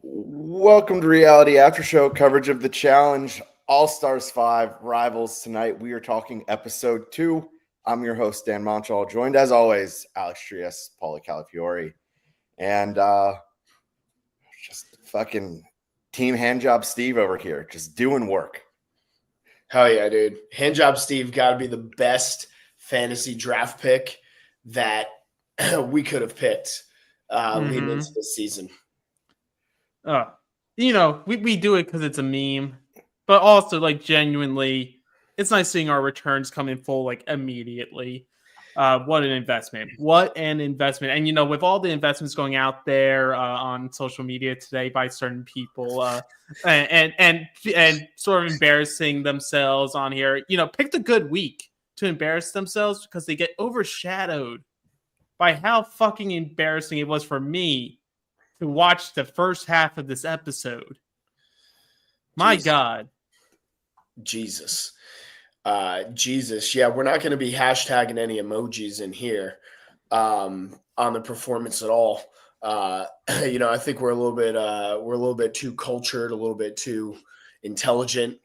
Welcome to Reality After Show coverage of the Challenge All-Stars 5 Rivals. Tonight we are talking episode 2. I'm your host, Dan Montchal, joined as always, Alex Trias, Paulie Calafiore, and just fucking Team Handjob Steve over here, just doing work. Hell yeah, dude. Handjob Steve got to be the best fantasy draft pick that we could have picked leading into this season. We do it because it's a meme, but also like genuinely, it's nice seeing our returns come in full like immediately. What an investment! What an investment! And with all the investments going out there on social media today by certain people, and sort of embarrassing themselves on here, picked a good week to embarrass themselves because they get overshadowed by how fucking embarrassing it was for me to watch the first half of this episode. My God. Jesus. Yeah, we're not going to be hashtagging any emojis in here on the performance at all. I think we're a little bit too cultured, a little bit too intelligent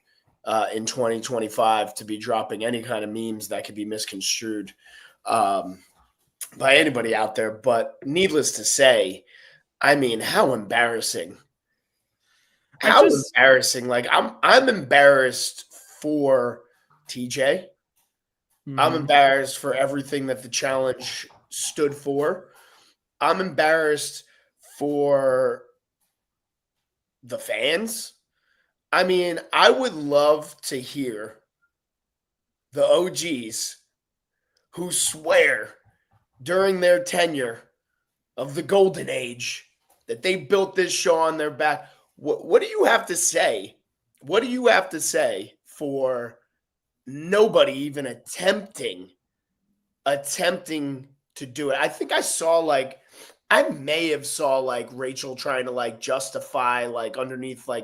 in 2025 to be dropping any kind of memes that could be misconstrued by anybody out there. But needless to say, I mean, how embarrassing. Embarrassing. Like I'm embarrassed for TJ. I'm embarrassed for everything that the challenge stood for. I'm embarrassed for the fans. I mean, I would love to hear the OGs who swear during their tenure of the golden age that they built this show on their back. What do you have to say? What do you have to say for nobody even attempting to do it? I think I may have saw Rachel trying to justify underneath a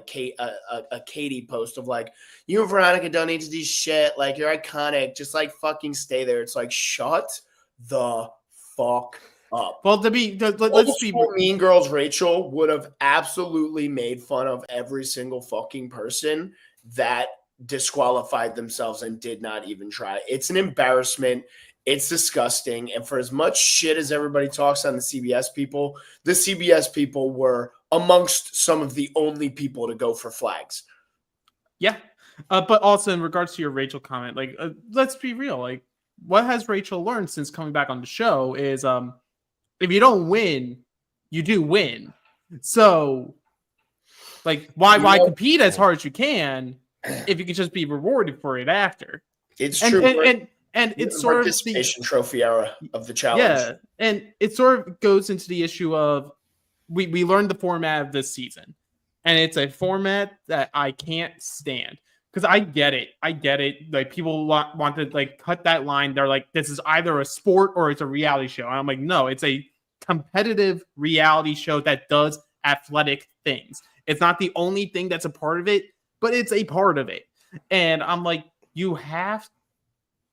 Katie post of you and Veronica don't need to do shit. You're iconic. Just fucking stay there. It's shut the fuck up. Well, let's be Mean Girls Rachel would have absolutely made fun of every single fucking person that disqualified themselves and did not even try. It's an embarrassment. It's disgusting. And for as much shit as everybody talks on the CBS people were amongst some of the only people to go for flags. Yeah. But also in regards to your Rachel comment, let's be real. What has Rachel learned since coming back on the show is if you don't win, you do win. So why compete as hard as you can if you can just be rewarded for it after? It's true. And it's sort of participation trophy era of the challenge. Yeah, and it sort of goes into the issue of we learned the format of this season, and it's a format that I can't stand because I get it. People want to cut that line. They're like, this is either a sport or it's a reality show. And I'm like, no, it's a competitive reality show that does athletic things. It's not the only thing that's a part of it, but it's a part of it. And I'm like, you have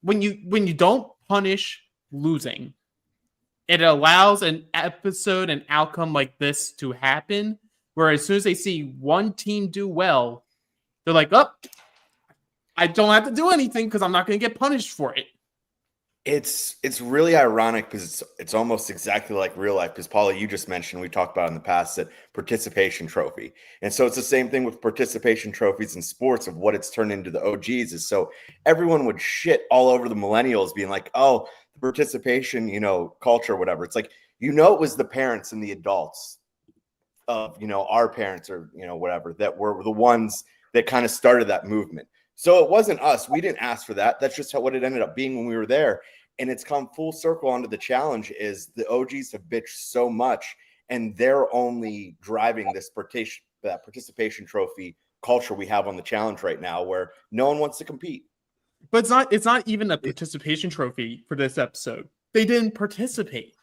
when you don't punish losing, it allows an episode and outcome like this to happen, where as soon as they see one team do well, they're like, oh, I don't have to do anything because I'm not going to get punished for it. It's really ironic because it's almost exactly like real life. Because Paulie, you just mentioned, we talked about in the past, that participation trophy, and so it's the same thing with participation trophies in sports. Of what it's turned into the OGs is so everyone would shit all over the millennials, being like, "Oh, the participation, culture, whatever." It's like it was the parents and the adults of our parents or whatever that were the ones that kind of started that movement. So it wasn't us. We didn't ask for that. That's just what it ended up being when we were there. And it's come full circle onto the challenge is the OGs have bitched so much, and they're only driving this participation trophy culture we have on the challenge right now, where no one wants to compete. But it's not even a participation trophy for this episode. They didn't participate.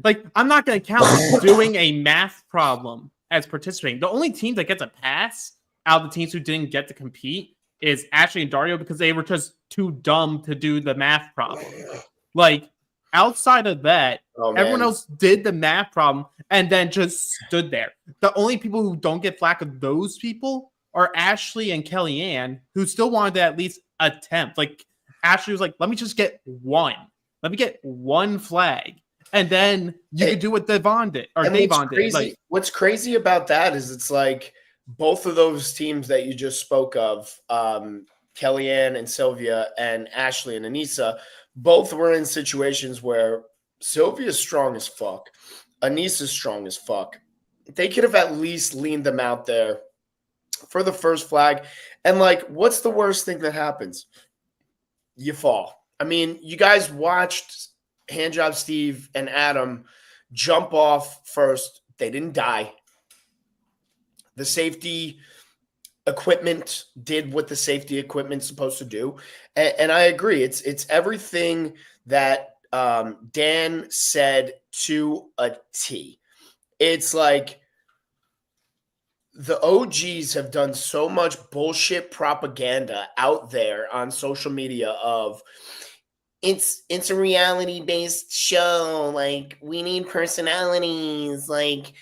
I'm not going to count doing a math problem as participating. The only team that gets a pass out of the teams who didn't get to compete is Ashley and Dario because they were just too dumb to do the math problem. Outside of that, Oh, man. Everyone else did the math problem and then just stood there. The only people who don't get flack of those people are Ashley and Kellyanne, who still wanted to at least attempt. Like Ashley was like, let me just get one. Let me get one flag. And then you could do what Devon did or Davon did. Like, what's crazy about that is it's like both of those teams that you just spoke of, Kellyanne and Sylvia and Ashley and Anissa, both were in situations where Sylvia's strong as fuck. Anissa's strong as fuck. They could have at least leaned them out there for the first flag. And like, what's the worst thing that happens? You fall. I mean, you guys watched Handjob Steve and Adam jump off first. They didn't die. The safety equipment did what the safety equipment's supposed to do. And I agree. It's everything that Dan said to a T. It's like the OGs have done so much bullshit propaganda out there on social media of it's a reality-based show. Like, we need personalities. Like,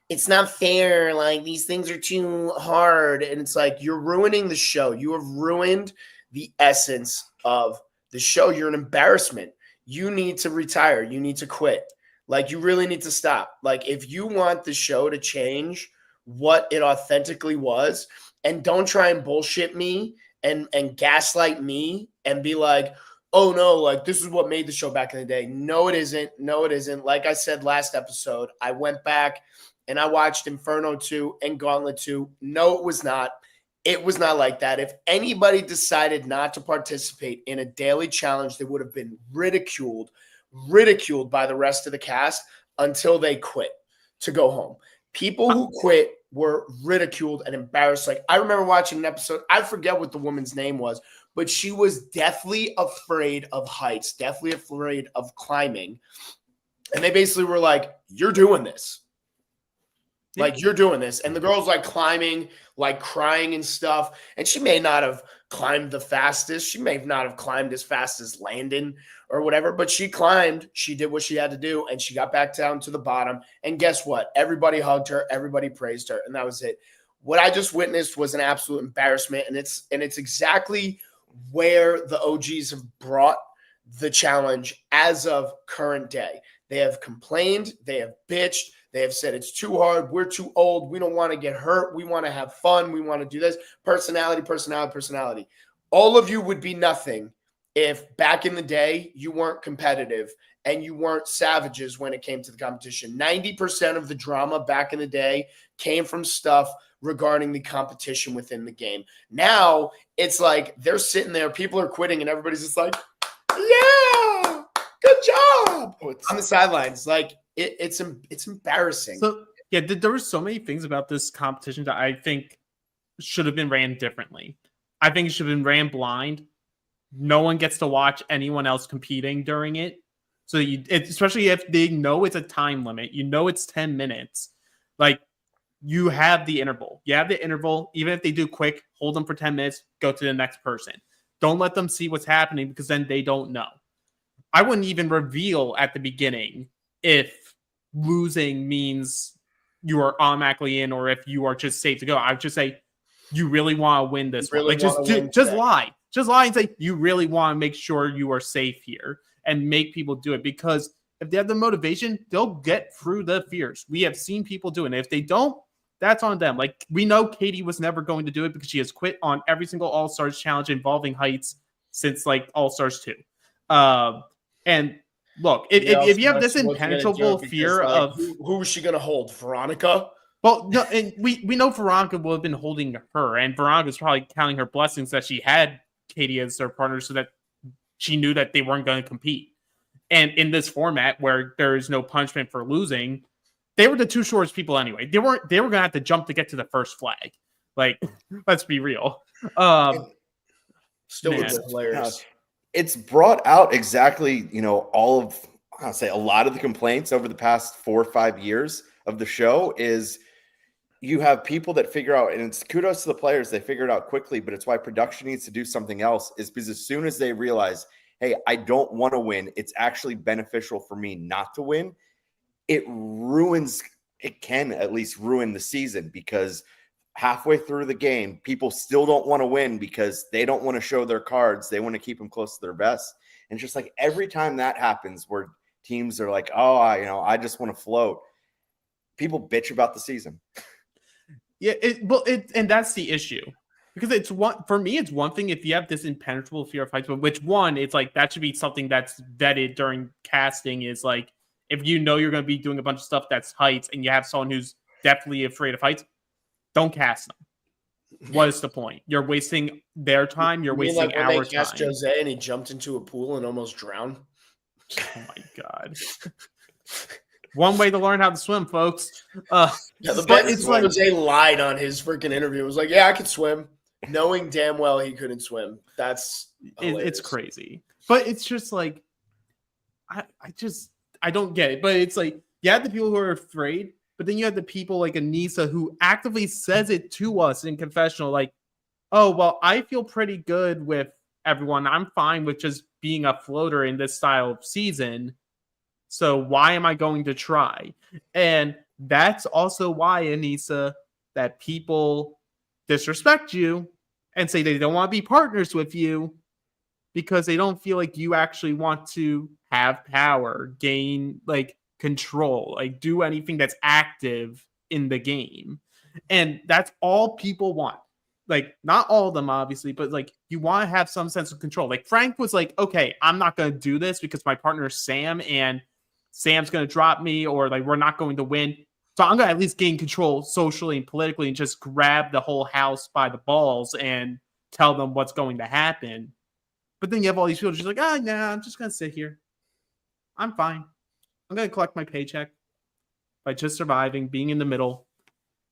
it's not fair. Like, these things are too hard. And it's like, you're ruining the show. You have ruined the essence of the show. You're an embarrassment. You need to retire. You need to quit. Like, you really need to stop. Like, if you want the show to change what it authentically was, and don't try and bullshit me and gaslight me and be like, oh no, like this is what made the show back in the day. No, it isn't. No, it isn't. Like I said last episode, I went back and I watched Inferno 2 and Gauntlet 2. No, it was not. It was not like that. If anybody decided not to participate in a daily challenge, they would have been ridiculed by the rest of the cast until they quit to go home. People who quit were ridiculed and embarrassed. Like, I remember watching an episode, I forget what the woman's name was, but she was deathly afraid of heights, deathly afraid of climbing. And they basically were like, you're doing this. Like, you're doing this. And the girl's like climbing, like crying and stuff. And she may not have climbed the fastest. She may not have climbed as fast as Landon or whatever, but she climbed. She did what she had to do. And she got back down to the bottom. And guess what? Everybody hugged her. Everybody praised her. And that was it. What I just witnessed was an absolute embarrassment. And it's exactly where the OGs have brought the challenge as of current day. They have complained. They have bitched. They have said it's too hard. We're too old. We don't want to get hurt. We want to have fun. We want to do this. Personality. All of you would be nothing if back in the day you weren't competitive and you weren't savages when it came to the competition. 90% of the drama back in the day came from stuff regarding the competition within the game. Now it's like they're sitting there, people are quitting, and everybody's just like, yeah, good job on the sidelines. Like, it's embarrassing. So yeah, there were so many things about this competition that I think should have been ran differently. I think it should have been ran blind. No one gets to watch anyone else competing during it. So especially if they know it's a time limit, you know it's 10 minutes. Like, you have the interval. You have the interval. Even if they do quick, hold them for 10 minutes, go to the next person. Don't let them see what's happening because then they don't know. I wouldn't even reveal at the beginning if losing means you are automatically in or if you are just safe to go. I would just say, you really want to win this one. Like, just lie. Just lie and say, you really want to make sure you are safe here and make people do it. Because if they have the motivation, they'll get through the fears. We have seen people do it. And if they don't, that's on them. Like, we know Katie was never going to do it because she has quit on every single All-Stars challenge involving heights since, like, All-Stars 2. And look, if you have this impenetrable fear of who is she going to hold, Veronica? Well, no, and we know Veronica will have been holding her, and Veronica's probably counting her blessings that she had Katie as their partner so that she knew that they weren't going to compete. And in this format where there is no punishment for losing, they were the two shortest people anyway. They were going to have to jump to get to the first flag. Like, let's be real. Still was hilarious. It's brought out exactly, all of, I'll say a lot of the complaints over the past 4 or 5 years of the show is you have people that figure out, and it's kudos to the players, they figure it out quickly, but it's why production needs to do something else, is because as soon as they realize, hey, I don't want to win. It's actually beneficial for me not to win. It can at least ruin the season, because halfway through the game, people still don't want to win because they don't want to show their cards. They want to keep them close to their vest. And just like every time that happens where teams are like, oh, I just want to float, people bitch about the season. Yeah, and that's the issue. Because it's one thing if you have this impenetrable fear of heights, but it's like that should be something that's vetted during casting, is like if you know you're going to be doing a bunch of stuff that's heights and you have someone who's definitely afraid of heights, don't cast them. What is the point? You're wasting their time. You're wasting our time. When they cast Jose and he jumped into a pool and almost drowned. Oh my God. One way to learn how to swim, folks. The best like Jose lied on his freaking interview. It was like, yeah, I could swim, knowing damn well he couldn't swim. It's crazy. But it's just like, I don't get it. But it's like, you have the people who are afraid, but then you have the people like Anissa who actively says it to us in confessional, like, oh, well, I feel pretty good with everyone. I'm fine with just being a floater in this style of season. So why am I going to try? And that's also why, Anissa, that people disrespect you and say they don't want to be partners with you because they don't feel like you actually want to have power, gain like control, like do anything that's active in the game. And that's all people want. Like, not all of them, obviously, but like you want to have some sense of control. Like Frank was like, okay, I'm not going to do this because my partner is Sam and Sam's going to drop me, or like we're not going to win. So I'm going to at least gain control socially and politically and just grab the whole house by the balls and tell them what's going to happen. But then you have all these people just like, nah, I'm just going to sit here. I'm fine. I'm going to collect my paycheck by just surviving, being in the middle.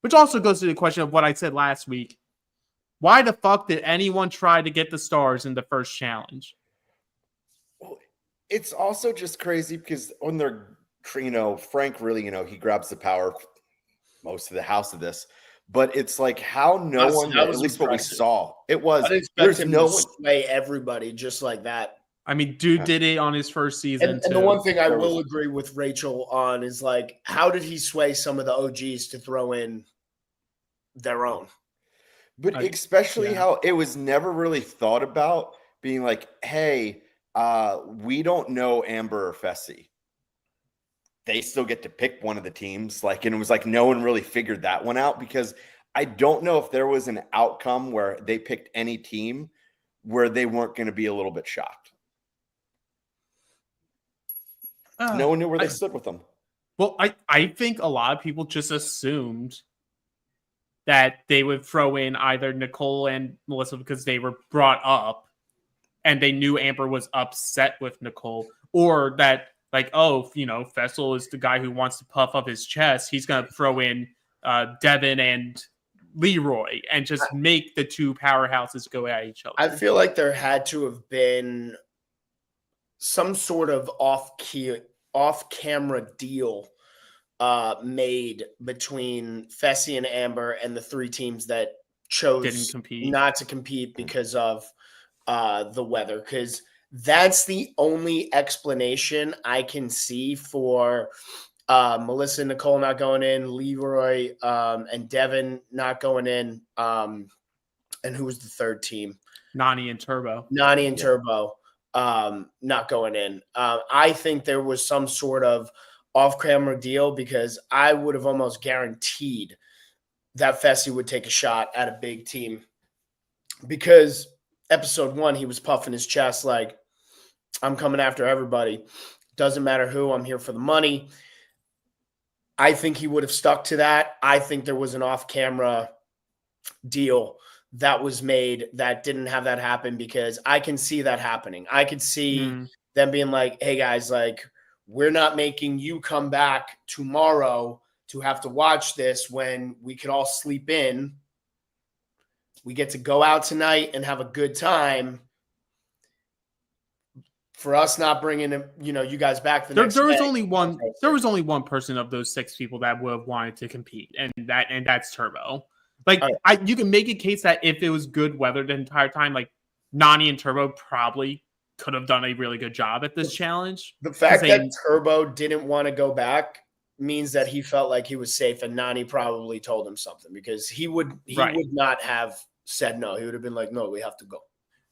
Which also goes to the question of what I said last week. Why the fuck did anyone try to get the stars in the first challenge? Well, it's also just crazy because when they're, Frank really, he grabs the power most of the house of this. But it's like how no one, at least what we saw, it was. There's no one sway everybody just like that. I mean, dude did it on his first season. And the one thing I will agree with Rachel on is like, how did he sway some of the OGs to throw in their own? But especially how it was never really thought about being like, hey, we don't know Amber or Fessy. They still get to pick one of the teams. Like, and it was like no one really figured that one out, because I don't know if there was an outcome where they picked any team where they weren't going to be a little bit shocked. No one knew where they stood with them. Well, I think a lot of people just assumed that they would throw in either Nicole and Melissa because they were brought up and they knew Amber was upset with Nicole, or that like, oh, Fessel is the guy who wants to puff up his chest. He's going to throw in Devin and Leroy and just make the two powerhouses go at each other. I feel like there had to have been some sort of off-camera deal made between Fessy and Amber and the three teams that chose not to compete because of the weather. Because that's the only explanation I can see for Melissa and Nicole not going in, Leroy and Devin not going in, and who was the third team? Nani and Turbo. Turbo not going in. I think there was some sort of off-camera deal, because I would have almost guaranteed that Fessy would take a shot at a big team, because episode 1, he was puffing his chest like, I'm coming after everybody. Doesn't matter who, I'm here for the money. I think he would have stuck to that. I think there was an off-camera deal that was made that didn't have that happen, because I can see that happening. I could see them being like, hey guys, like, we're not making you come back tomorrow to have to watch this when we could all sleep in. We get to go out tonight and have a good time. For us not bringing you guys back the next day. There was only one person of those 6 people that would have wanted to compete, and that's Turbo. Like, you can make a case that if it was good weather the entire time, like Nani and Turbo probably could have done a really good job at this challenge. The fact that Turbo didn't want to go back means that he felt like he was safe, and Nani probably told him something, because he would not have said no. He would have been like, no, we have to go.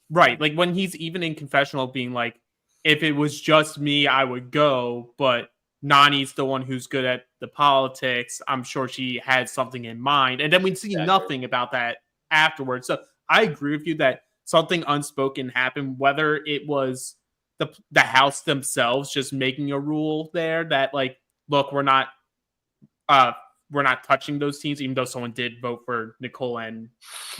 Right. Like when he's even in confessional being like, if it was just me, I would go, but Nani's the one who's good at the politics. I'm sure she had something in mind. And then we see nothing about that afterwards. So I agree with you that something unspoken happened, whether it was the house themselves just making a rule there that like, look, we're not touching those teams, even though someone did vote for Nicole and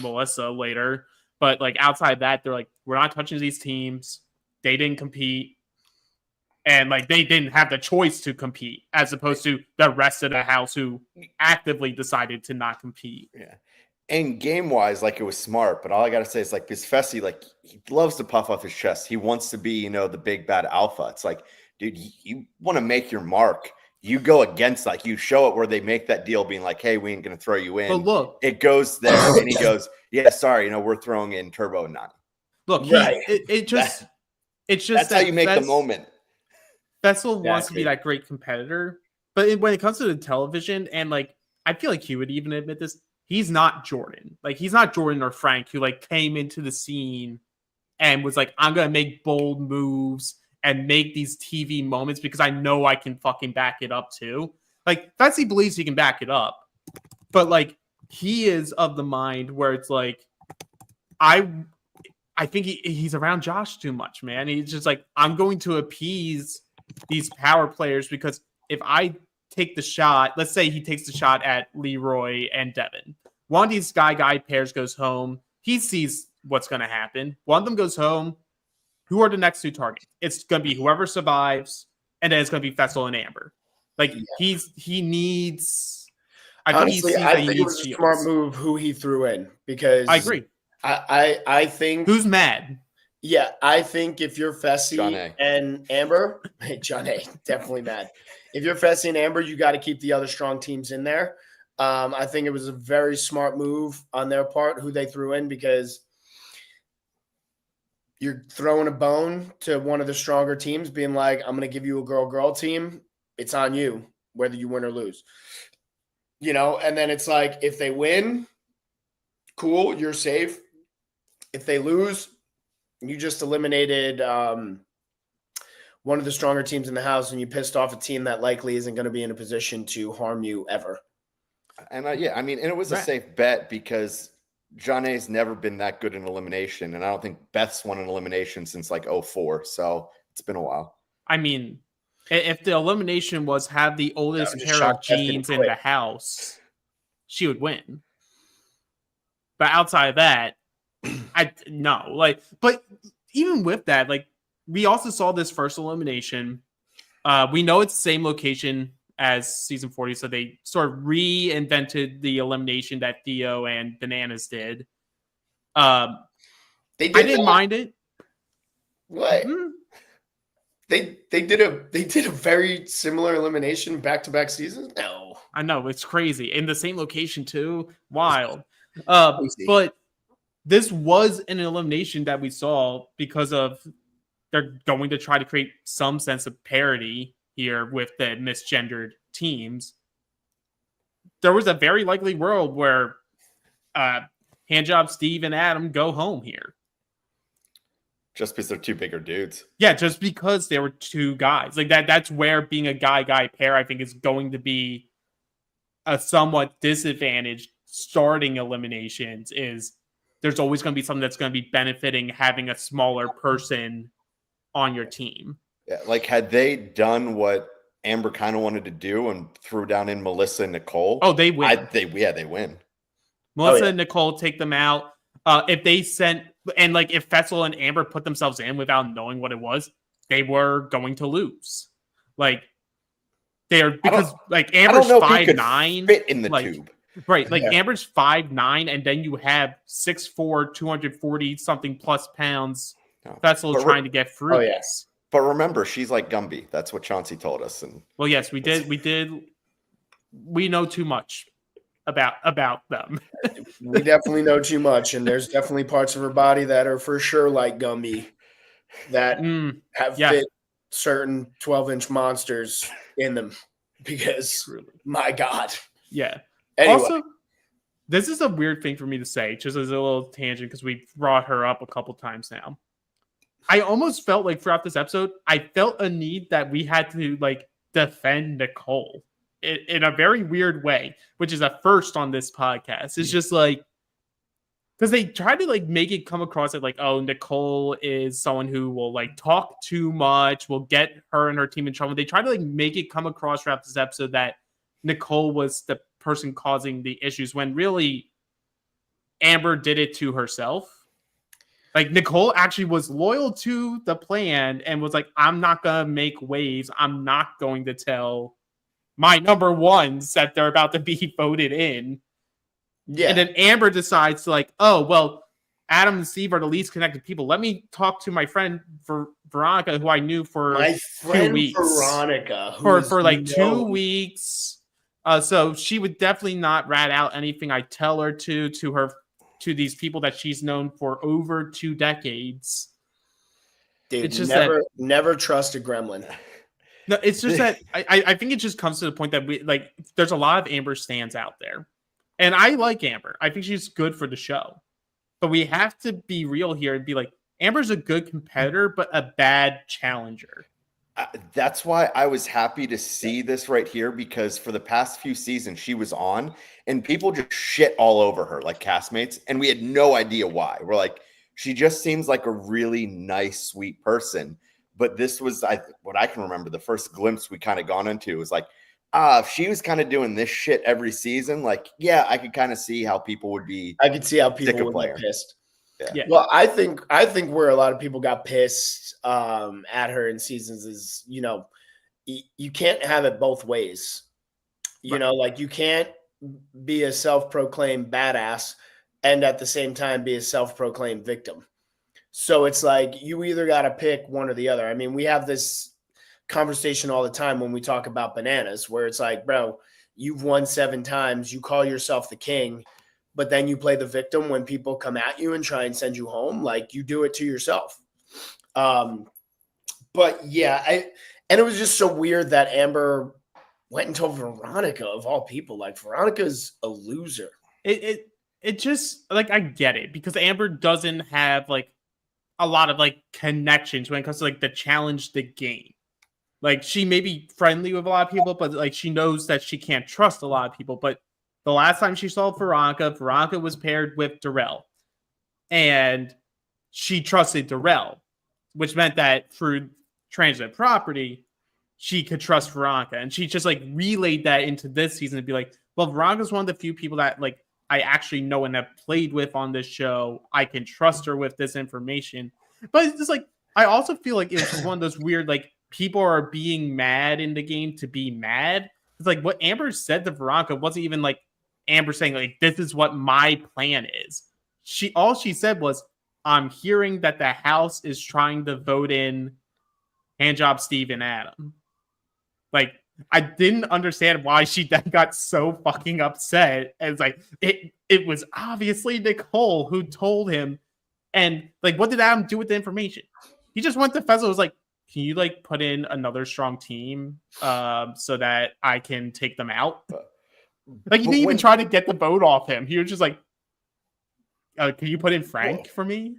Melissa later. But like outside that, they're like, we're not touching these teams. They didn't compete. And like they didn't have the choice to compete, as opposed to the rest of the house who actively decided to not compete. Yeah. And game wise, like it was smart, but all I gotta say is like this Fessy, like he loves to puff off his chest. He wants to be, the big bad alpha. It's like, dude, you want to make your mark. You go against, like, you show it where they make that deal being like, hey, we ain't gonna throw you in. But look, it goes there, and he goes, yeah, sorry, we're throwing in Turbo and Nani. Look, right. It's just that's how you make the moment. Fessel wants to be that great competitor, but when it comes to the television, and like I feel like he would even admit this, he's not Jordan. Like he's not Jordan or Frank, who like came into the scene and was like, I'm gonna make bold moves and make these TV moments because I know I can fucking back it up too. Like Fessy believes he can back it up, but like he is of the mind where it's like, I think he's around Josh too much, man. He's just like, I'm going to appease these power players because if I take the shot, let's say he takes the shot at Leroy and Devin. One of these guy pairs goes home. He sees what's going to happen. One of them goes home. Who are the next two targets? It's going to be whoever survives, and then it's going to be Fessel and Amber. Like he needs. Honestly, I think it was a smart move who he threw in, because I agree. I think who's mad. Yeah, I think if you're Fessy and Amber, John A, definitely mad. If you're Fessy and Amber, you got to keep the other strong teams in there. I think it was a very smart move on their part, who they threw in, because you're throwing a bone to one of the stronger teams, being like, I'm going to give you a girl-girl team. It's on you, whether you win or lose. And then it's like, if they win, cool, you're safe. If they lose, you just eliminated one of the stronger teams in the house, and you pissed off a team that likely isn't going to be in a position to harm you ever. And and it was a safe bet because John A's never been that good in elimination, and I don't think Beth's won an elimination since like 2004, so it's been a while. I mean, if the elimination was have the oldest pair of jeans in the house, she would win. But outside of that, but even with that, like we also saw this first elimination. We know it's the same location as season 40, so they sort of reinvented the elimination that Theo and Bananas did. I didn't mind it. What? Mm-hmm. They did a very similar elimination back-to-back seasons? No. I know, it's crazy. In the same location too. Wild. But this was an elimination that we saw because of they're going to try to create some sense of parity here with the misgendered teams. There was a very likely world where Handjob Steve and Adam go home here. Just because they're two bigger dudes. Yeah, just because they were two guys. Like that's where being a guy pair, I think, is going to be a somewhat disadvantage starting eliminations is there's always going to be something that's going to be benefiting having a smaller person on your team. Yeah, like had they done what Amber kind of wanted to do and threw down in Melissa and Nicole. Oh, they win. They win. Melissa and Nicole take them out. If they sent, and like if Fessel and Amber put themselves in without knowing what it was, they were going to lose. Like they're because like Amber's 5'9" fit in the tube. Right, like Amber's 5'9", and then you have 6'4", 240 something plus pounds. Fessel trying to get through this. But remember, she's like Gumby. That's what Chauncey told us. And well, yes, we did. We know too much about them. We definitely know too much, and there's definitely parts of her body that are for sure like Gumby. that have yeah. fit certain 12-inch monsters in them because, Truly. my God. Yeah. Anyway. Also, this is a weird thing for me to say, just as a little tangent, because we brought her up a couple times now. I almost felt like throughout this episode, I felt a need that we had to like defend Nicole in a very weird way, which is a first on this podcast. It's just like, because they try to like make it come across as like, oh, Nicole is someone who will like talk too much, will get her and her team in trouble. They try to like make it come across throughout this episode that Nicole was the person causing the issues when really Amber did it to herself. Like Nicole actually was loyal to the plan and was like, I'm not going to make waves. I'm not going to tell my number ones that they're about to be voted in. Yeah. And then Amber decides to like, oh, well, Adam and Steve are the least connected people. Let me talk to my friend Veronica, who I knew for my friend 2 weeks. Veronica. For like 2 weeks. So she would definitely not rat out anything I tell her to these people that she's known for over 2 decades. Dude, it's just never trust a gremlin. No, it's just that I think it just comes to the point that we like there's a lot of Amber stands out there. And I like Amber. I think she's good for the show. But we have to be real here and be like, Amber's a good competitor, but a bad challenger. That's why I was happy to see this right here, because for the past few seasons she was on and people just shit all over her like castmates, and we had no idea why. We're like, she just seems like a really nice, sweet person. But this was what I can remember, the first glimpse we kind of gone into was like, if she was kind of doing this shit every season, like, yeah, I could kind of see how people would be. I could see how people would get pissed. Yeah. Well, I think where a lot of people got pissed at her in seasons is, you know, you can't have it both ways. You know, like you can't be a self-proclaimed badass and at the same time be a self-proclaimed victim. So it's like you either got to pick one or the other. I mean, we have this conversation all the time when we talk about bananas, where it's like, bro, you've won 7 times, you call yourself the king, but then you play the victim when people come at you and try and send you home. Like you do it to yourself. But yeah, and it was just so weird that Amber went and told Veronica, of all people. Like Veronica's a loser. It just like, I get it, because Amber doesn't have like a lot of like connections when it comes to like the challenge the game. Like she may be friendly with a lot of people, but like she knows that she can't trust a lot of people. But the last time she saw Veronica was paired with Darrell, and she trusted Darrell, which meant that through transit property, she could trust Veronica. And she just like relayed that into this season to be like, well, Veronica's one of the few people that like I actually know and have played with on this show. I can trust her with this information. But it's just like, I also feel like it was just one of those weird, like, people are being mad in the game to be mad. It's like what Amber said to Veronica wasn't even like Amber saying like, this is what my plan is. All she said was, I'm hearing that the house is trying to vote in Handjob Steve and Adam. Like, I didn't understand why she then got so fucking upset. And it's like, it was obviously Nicole who told him. And like, what did Adam do with the information? He just went to Fezzo, was like, can you like put in another strong team so that I can take them out? Like, he didn't even try to get the vote off him. He was just like, can you put in Frank for me?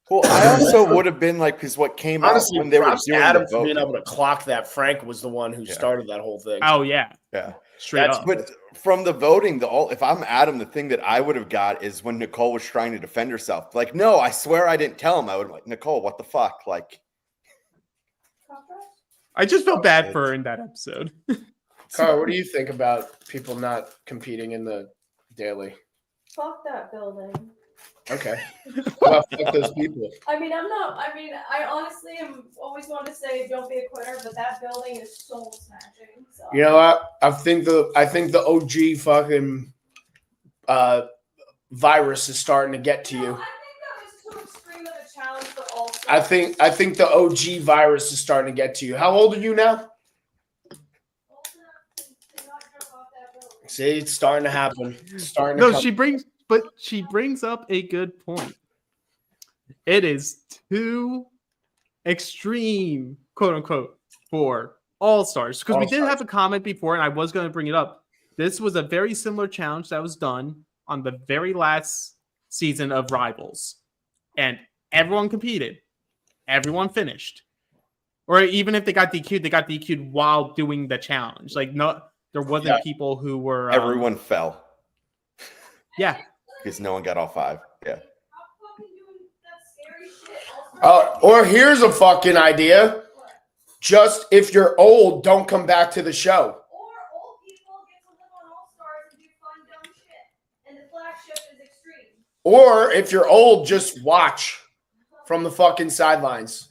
Well, I also would have been like, because what came honestly, out when they were doing Adam the for being voting. able to clock that Frank was the one who started that whole thing. Oh yeah, Yeah, straight up. But from the voting, if I'm Adam, the thing that I would have got is when Nicole was trying to defend herself. Like, no, I swear I didn't tell him. I would have like, Nicole, what the fuck? Like, I just felt bad for her in that episode. Carl, what do you think about people not competing in the daily? Fuck that building. Okay. Well, fuck those people. I I honestly am always want to say don't be a quitter, but that building is soul snatching. So. You know what? I think the OG fucking virus is starting to get to you. I think that was too extreme of a challenge, but also I think the OG virus is starting to get to you. How old are you now? See, it's starting to happen. It's starting to No, come. she brings up a good point. It is too extreme, quote unquote, for All-Stars. Because we did All-Stars. have a comment before, and I was going to bring it up. This was a very similar challenge that was done on the very last season of Rivals. And everyone competed. Everyone finished. Or even if they got DQ'd while doing the challenge. Like, no, there wasn't people who were... Everyone fell. Yeah. Because no one got all 5. Yeah. Or here's a fucking idea. Just if you're old, don't come back to the show. Or old people get to live on All-Stars and do fun, dumb shit. And the flagship is extreme. Or if you're old, just watch from the fucking sidelines.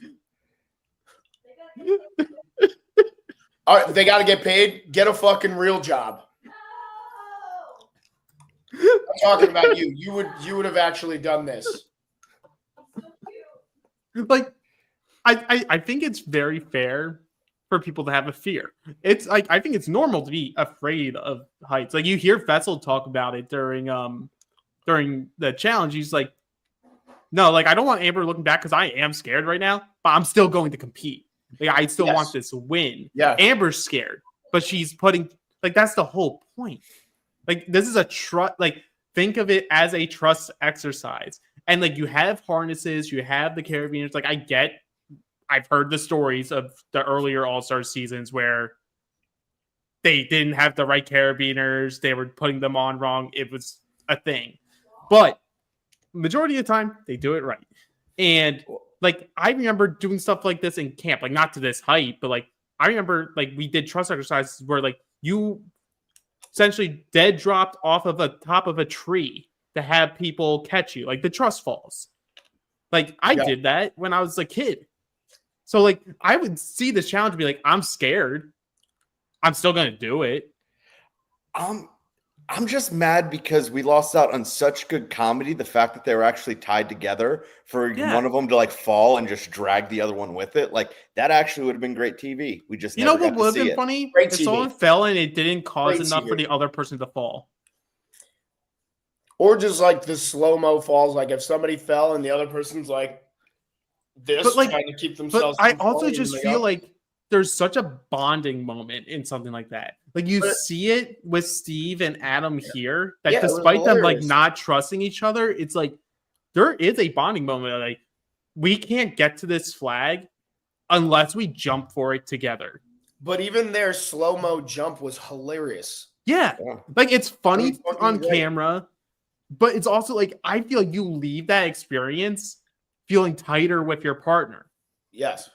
All right, they got to get paid. Get a fucking real job. No! I'm talking about you. You would have actually done this. So cute. Like, I think it's very fair for people to have a fear. It's like, I think it's normal to be afraid of heights. Like, you hear Fessel talk about it during the challenge. He's like, no, like, I don't want Amber looking back because I am scared right now, but I'm still going to compete. Like, I still want this win. Yeah. Amber's scared, but she's putting, like, that's the whole point. Like, this is a trust, like, think of it as a trust exercise. And, like, you have harnesses, you have the carabiners. Like, I've heard the stories of the earlier All-Star seasons where they didn't have the right carabiners. They were putting them on wrong. It was a thing. But majority of the time, they do it right. And, like, I remember doing stuff like this in camp. Like, not to this height, but, like, I remember, like, we did trust exercises where, like, you essentially dead dropped off of the top of a tree to have people catch you. Like, the trust falls. Like, I did that when I was a kid. So, like, I would see this challenge and be like, I'm scared. I'm still going to do it. I'm just mad because we lost out on such good comedy. The fact that they were actually tied together for one of them to, like, fall and just drag the other one with it. Like, that actually would have been great TV. We just You know never what got would to have see been it. funny? Great If TV. someone fell and it didn't cause Great enough TV. for the other person to fall. Or just like the slow-mo falls. Like if somebody fell and the other person's like this, But, like, trying to keep But themselves. I from also falling just and they feel go. like there's such a bonding moment in something like that. Like, you see it with Steve and Adam here, that Yeah, it was despite them, like, hilarious. not trusting each other, it's like there is a bonding moment. Like, we can't get to this flag unless we jump for it together. But even their slow-mo jump was hilarious. Yeah. Yeah. Like, it's funny It was fucking on great. camera, but it's also like, I feel like you leave that experience feeling tighter with your partner. Yes.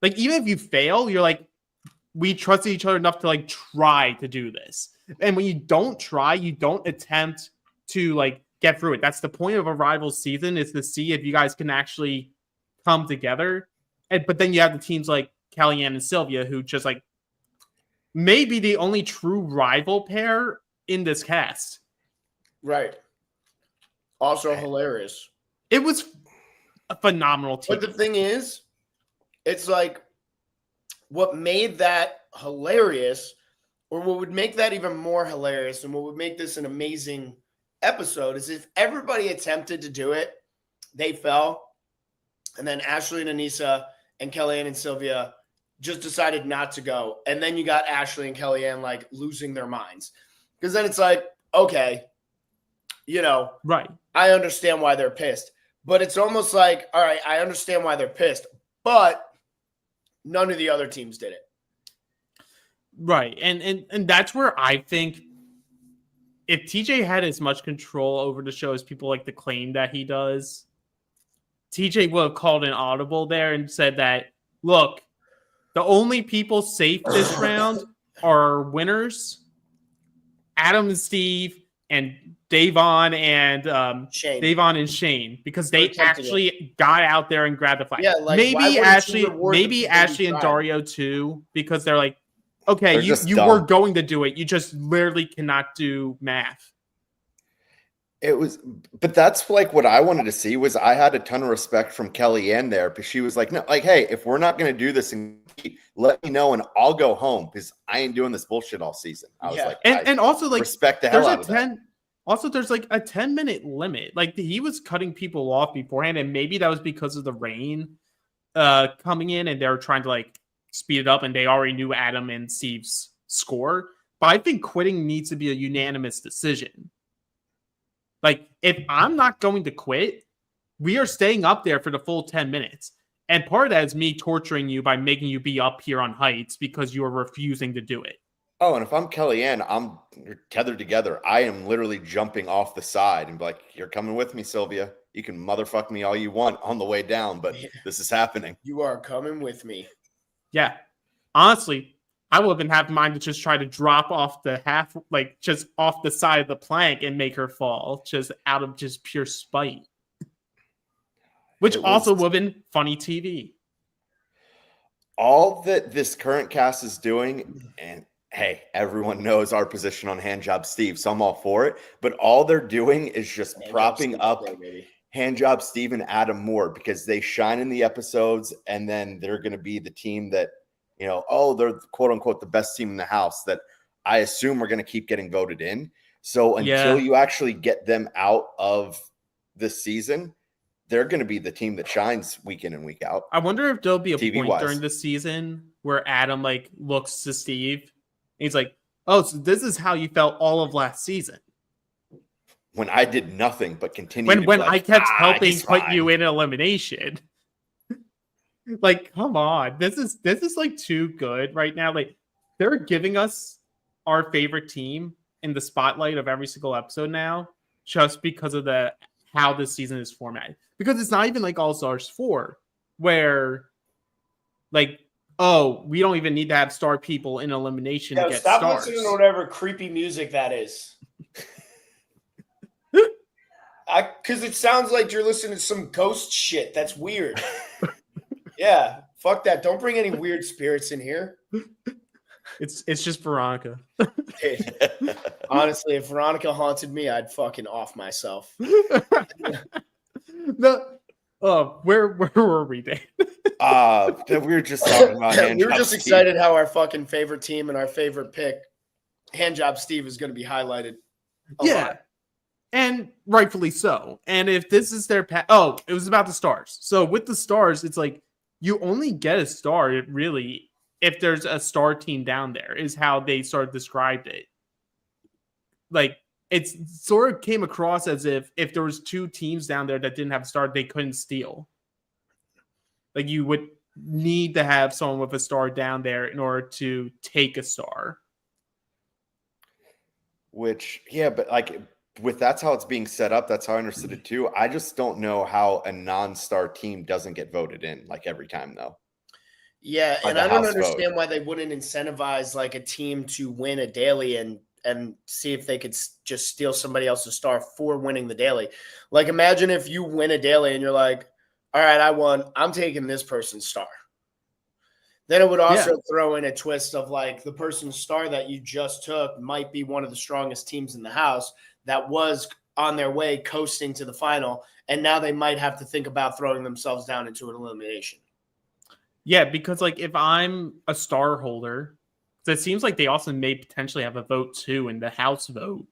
Like, even if you fail, you're like, we trusted each other enough to, like, try to do this. And when you don't try, you don't attempt to, like, get through it. That's the point of a rival season, is to see if you guys can actually come together. But then you have the teams like Kellyanne and Sylvia, who just, like, maybe the only true rival pair in this cast. Right. Also hilarious. It was a phenomenal team. But the thing is, it's like what made that hilarious, or what would make that even more hilarious, and what would make this an amazing episode is if everybody attempted to do it, they fell, and then Ashley and Anissa and Kellyanne and Sylvia just decided not to go. And then you got Ashley and Kellyanne, like, losing their minds. Because then it's like, okay, you know, Right. I understand why they're pissed. But it's almost like, all right, I understand why they're pissed, but none of the other teams did it. Right. And that's where I think if TJ had as much control over the show as people like to claim that he does, TJ would have called an audible there and said that, look, the only people safe this round are winners, Adam and Steve, and Davon and Shane. Davon and Shane, because they attempted actually got out there and grabbed the flag. Yeah, like, why maybe wouldn't you Ashley, reward the maybe people who Ashley and tried? Dario too, because they're like, okay, They're you just were dumb. going to do it. You just literally cannot do math. It was, but that's like what I wanted to see. Was I had a ton of respect from Kellyanne there, because she was like, no, like, hey, if we're not going to do this, and let me know and I'll go home, because I ain't doing this bullshit all season. I was Yeah. like, And also, like, respect the hell there's out a of that. 10. Also, there's like a 10-minute limit. Like, he was cutting people off beforehand, and maybe that was because of the rain. coming in, and they're trying to like speed it up, and they already knew Adam and Steve's score. But I think quitting needs to be a unanimous decision. Like, if I'm not going to quit, we are staying up there for the full 10 minutes. And part of that is me torturing you by making you be up here on heights because you are refusing to do it. Oh, and if I'm Kellyanne, you're tethered together. I am literally jumping off the side and be like, you're coming with me, Sylvia. You can motherfuck me all you want on the way down, but this is happening. You are coming with me. Yeah. Honestly, I would have been half mind to just try to drop off the half, like just off the side of the plank and make her fall, just out of just pure spite. Which also would have been funny TV. All that this current cast is doing, and hey, everyone knows our position on Handjob Steve, so I'm all for it. But all they're doing is just propping up Handjob Steve and Adam Moore because they shine in the episodes, and then they're going to be the team that, you know, oh, they're quote unquote the best team in the house that I assume are going to keep getting voted in. So until you actually get them out of this season, they're going to be the team that shines week in and week out. I wonder if there'll be a TV-wise. point during the season where Adam like looks to Steve and he's like, oh, so this is how you felt all of last season. When I did nothing but continue. When I kept helping put you in elimination. Like, come on. This is like too good right now. Like, they're giving us our favorite team in the spotlight of every single episode now, just because of how this season is formatted. Because it's not even like All Stars 4, where like, oh, we don't even need to have star people in elimination to get stop stars. Listening to whatever creepy music that is. Because it sounds like you're listening to some ghost shit. That's weird. Yeah, fuck that. Don't bring any weird spirits in here. It's just Veronica. Honestly, if Veronica haunted me, I'd fucking off myself. Where were we, Dave? We were just talking about Handjob We were just Steve. excited how our fucking favorite team and our favorite pick, Handjob Steve, is going to be highlighted. A lot. And rightfully so. And if this is their it was about the stars. So with the stars, it's like you only get a star, really, if there's a star team down there, is how they sort of described it. Like, it sort of came across as if there was two teams down there that didn't have a star, they couldn't steal. Like, you would need to have someone with a star down there in order to take a star. Which, yeah, but like, that's how it's being set up. That's how I understood it too. I just don't know how a non-star team doesn't get voted in like every time though. Yeah, and I don't understand why they wouldn't incentivize like a team to win a daily and see if they could just steal somebody else's star for winning the daily. Like, imagine if you win a daily and you're like, all right, I won. I'm taking this person's star. Then it would also throw in a twist of like the person's star that you just took might be one of the strongest teams in the house that was on their way coasting to the final, and now they might have to think about throwing themselves down into an elimination. Yeah, because like if I'm a star holder, it seems like they also may potentially have a vote too in the house vote,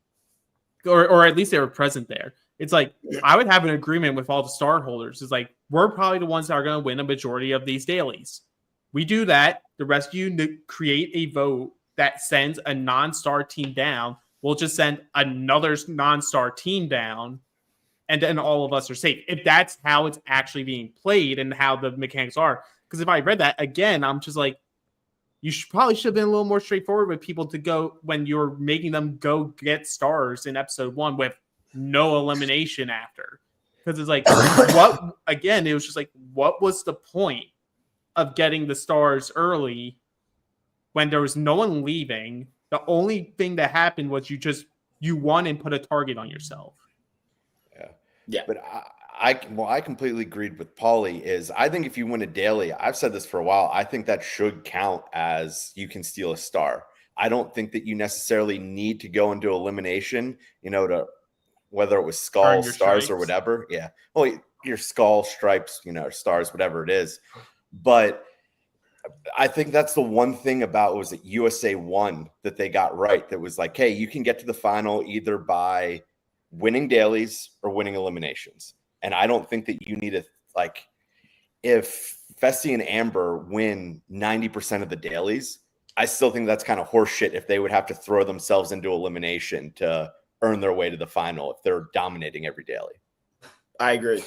or at least they were present there. It's like I would have an agreement with all the star holders. It's like we're probably the ones that are going to win a majority of these dailies. We do that. The rest of you create a vote that sends a non-star team down. We'll just send another non-star team down, and then all of us are safe. If that's how it's actually being played and how the mechanics are. Because if I read that, again, I'm just like, you probably should have been a little more straightforward with people to go when you're making them go get stars in episode 1 with no elimination after. Because it's like, it was just like, what was the point of getting the stars early when there was no one leaving? The only thing that happened was you won and put a target on yourself. Yeah. But I completely agreed with Paulie. I think if you win a daily, I've said this for a while, I think that should count as you can steal a star. I don't think that you necessarily need to go into elimination, to whether it was skull, stars, stripes, or whatever. Yeah. Well, your skull, stripes, stars, whatever it is. But I think that's the one thing about was it USA 1 that they got right. That was like, hey, you can get to the final either by winning dailies or winning eliminations. And I don't think that you need to if Fessy and Amber win 90% of the dailies, I still think that's kind of horseshit if they would have to throw themselves into elimination to earn their way to the final if they're dominating every daily. I agree.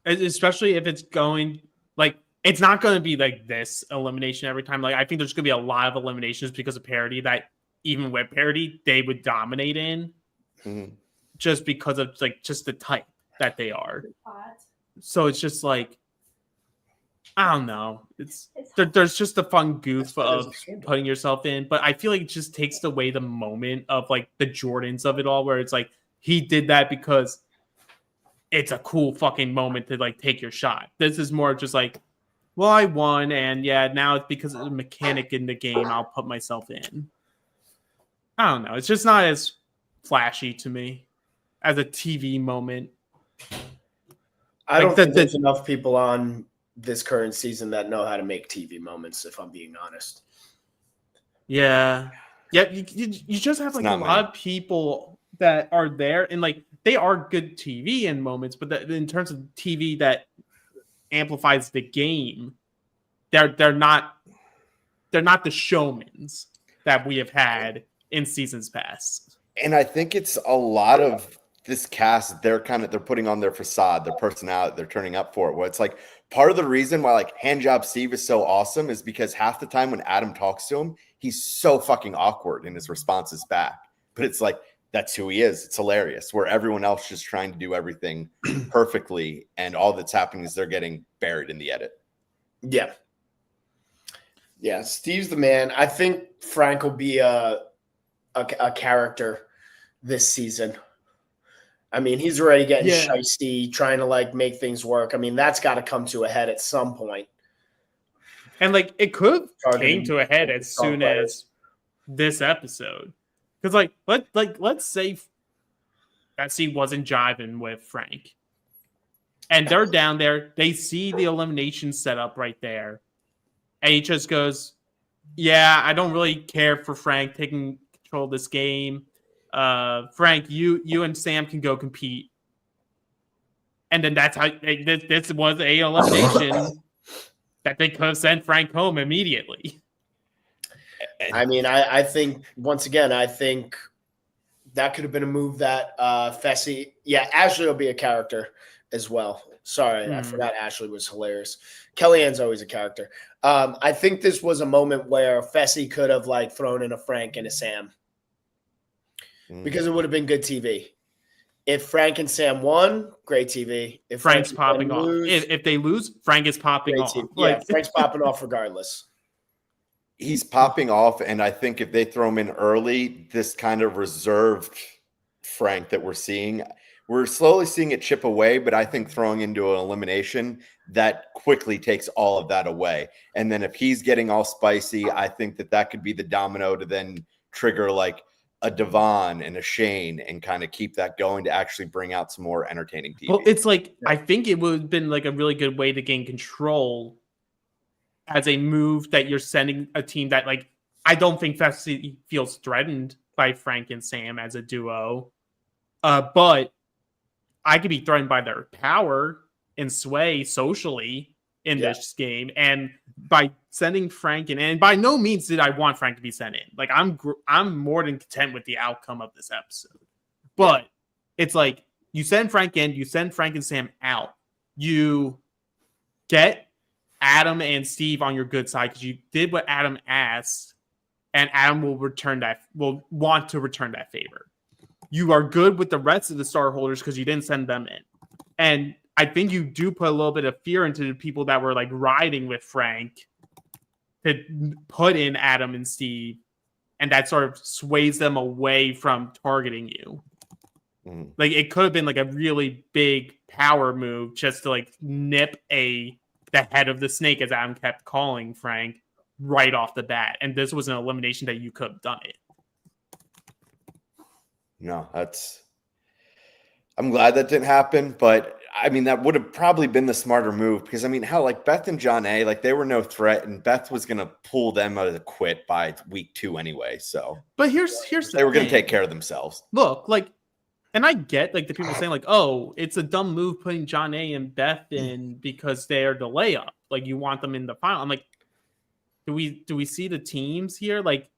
Especially if it's going like it's not going to be like this elimination every time. Like I think there's going to be a lot of eliminations because of parity that even with parity they would dominate in, just because of like just the type that they are. So it's just like I don't know. There's just the fun goof of putting yourself in, but I feel like it just takes away the moment of like the Jordans of it all, where it's like he did that because it's a cool fucking moment to like take your shot. This is more just like, well, I won, and yeah, now it's because of the mechanic in the game. I'll put myself in. I don't know. It's just not as flashy to me as a TV moment. I don't think there's enough people on this current season that know how to make TV moments, if I'm being honest. Yeah. You just have like a lot of people that are there, and like they are good TV in moments, but in terms of TV that amplifies the game, they're not the showmans that we have had in seasons past. And I think it's a lot of this cast, they're putting on their facade, their personality, they're turning up for it. Where it's like part of the reason why like Handjob Steve is so awesome is because half the time when Adam talks to him, he's so fucking awkward in his responses back. But it's like that's who he is. It's hilarious. Where everyone else just trying to do everything perfectly, and all that's happening is they're getting buried in the edit. Yeah. Yeah, Steve's the man. I think Frank will be a character this season. I mean, he's already getting shiesty, trying to like make things work. I mean, that's got to come to a head at some point. And like it could came to a head as soon as this episode, because let's say Fessy wasn't jiving with Frank, and they're down there. They see the elimination setup right there, and he just goes, "Yeah, I don't really care for Frank taking control of this game. Frank, you and Sam can go compete." And then that's how this was a elimination that they could have sent Frank home immediately. I mean, I think once again, I think that could have been a move that Fessy. Yeah, Ashley will be a character as well. Sorry, I forgot Ashley was hilarious. Kellyanne's always a character. I think this was a moment where Fessy could have like thrown in a Frank and a Sam. Because it would have been good TV. If Frank and Sam won, great TV. If Frank's popping off. If they lose, Frank is popping off. Yeah, Frank's popping off regardless. He's popping off, and I think if they throw him in early, this kind of reserved Frank that we're slowly seeing it chip away, but I think throwing into an elimination, that quickly takes all of that away. And then if he's getting all spicy, I think that could be the domino to then trigger like a Devon and a Shane and kind of keep that going to actually bring out some more entertaining TV. Well, it's like, I think it would have been like a really good way to gain control as a move that you're sending a team that like, I don't think Fessy feels threatened by Frank and Sam as a duo. But I could be threatened by their power and sway socially in this game. And by sending Frank in, and by no means did I want Frank to be sent in. Like I'm more than content with the outcome of this episode. But it's like you send Frank in, you send Frank and Sam out. You get Adam and Steve on your good side because you did what Adam asked, and Adam will want to return that favor. You are good with the rest of the star holders because you didn't send them in. And I think you do put a little bit of fear into the people that were like riding with Frank to put in Adam and Steve, and that sort of sways them away from targeting you. Like it could have been like a really big power move just to like nip the head of the snake, as Adam kept calling Frank, right off the bat. And this was an elimination that you could have done it. No, I'm glad that didn't happen, but I mean, that would have probably been the smarter move because I mean, hell, like Beth and John A, like they were no threat, and Beth was going to pull them out of the quit by week 2 anyway. So, but here's they were going to take care of themselves. Look, like And I get like the people saying like, oh, it's a dumb move putting John A and Beth in because they're the layup. Like you want them in the final. I'm like, do we see the teams here? Like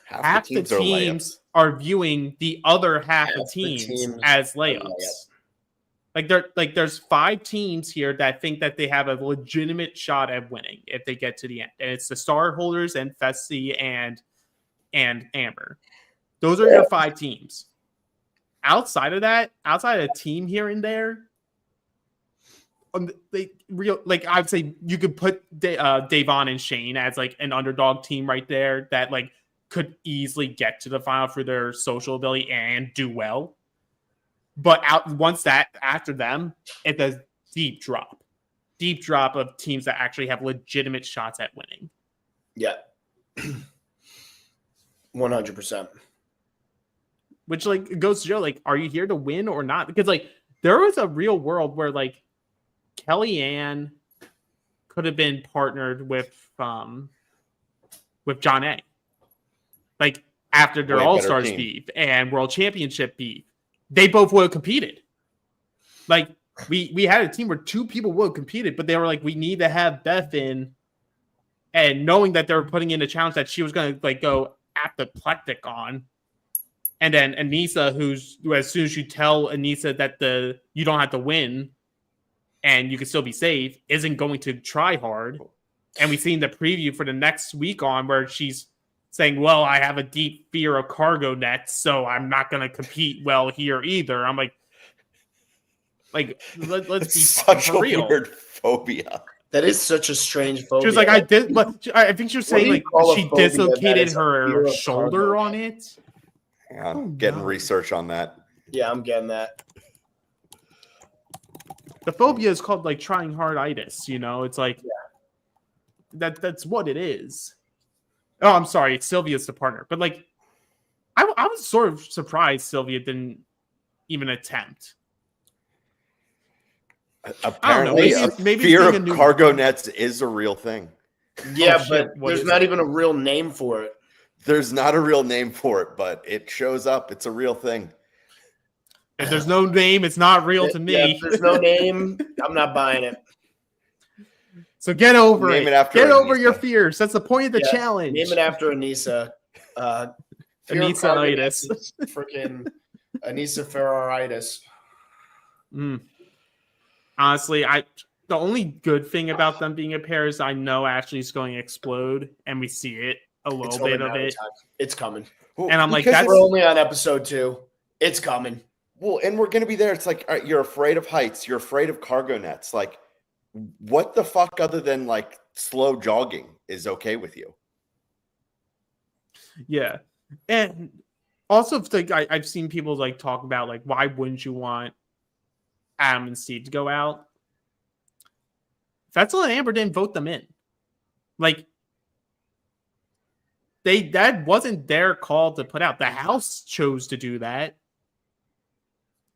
half the teams are viewing the other half of teams as layups. Like there's 5 teams here that think that they have a legitimate shot at winning if they get to the end. And it's the Star Holders and Fessy and Amber. Those are your 5 teams. Outside of that, outside of a team here and there, I'd say you could put Davon and Shane as like an underdog team right there that like could easily get to the final for their social ability and do well. But after them, it's a deep drop of teams that actually have legitimate shots at winning. Yeah, 100%. Which like goes to show like, are you here to win or not? Because like there was a real world where like Kellyanne could have been partnered with John A. Like after their All-Stars beef and World Championship beef, they both would have competed. Like we had a team where 2 people would have competed, but they were like, we need to have Beth in, and knowing that they were putting in a challenge that she was going to like go apoplectic on. And then Anissa, who as soon as you tell Anissa that you don't have to win and you can still be safe, isn't going to try hard. And we've seen the preview for the next week on where she's saying, well, I have a deep fear of cargo nets, so I'm not going to compete well here either. I'm like let's be such for a real. Weird phobia. That is such a strange phobia. She was like, I think she was saying like she dislocated her shoulder on it. Yeah, I'm getting research on that. Yeah, I'm getting that. The phobia is called like trying hard-itis, you know? It's like that's what it is. Oh, I'm sorry, Sylvia's the partner. But like I was sort of surprised Sylvia didn't even attempt. Apparently, maybe fear of cargo nets is a real thing. Yeah, but there's not even a real name for it. There's not a real name for it, but it shows up. It's a real thing. If there's no name, it's not real to me. Yeah, if there's no name, I'm not buying it. So get over it. Get over your fears. That's the point of the challenge. Name it after Anissa. Anissa-itis. Freaking Anissa Ferraritis. Honestly, the only good thing about them being a pair is I know Ashley's going to explode, and we see it a little bit of it. It's coming. Well, and I'm like, we're only on episode 2. It's coming. Well, and we're going to be there. It's like, all right, you're afraid of heights. You're afraid of cargo nets. Like, what the fuck other than like slow jogging is okay with you? Yeah. And also, like, I've seen people like talk about like, why wouldn't you want Adam and Steve to go out? Fetzel and Amber didn't vote them in. Like, that wasn't their call to put out. The house chose to do that.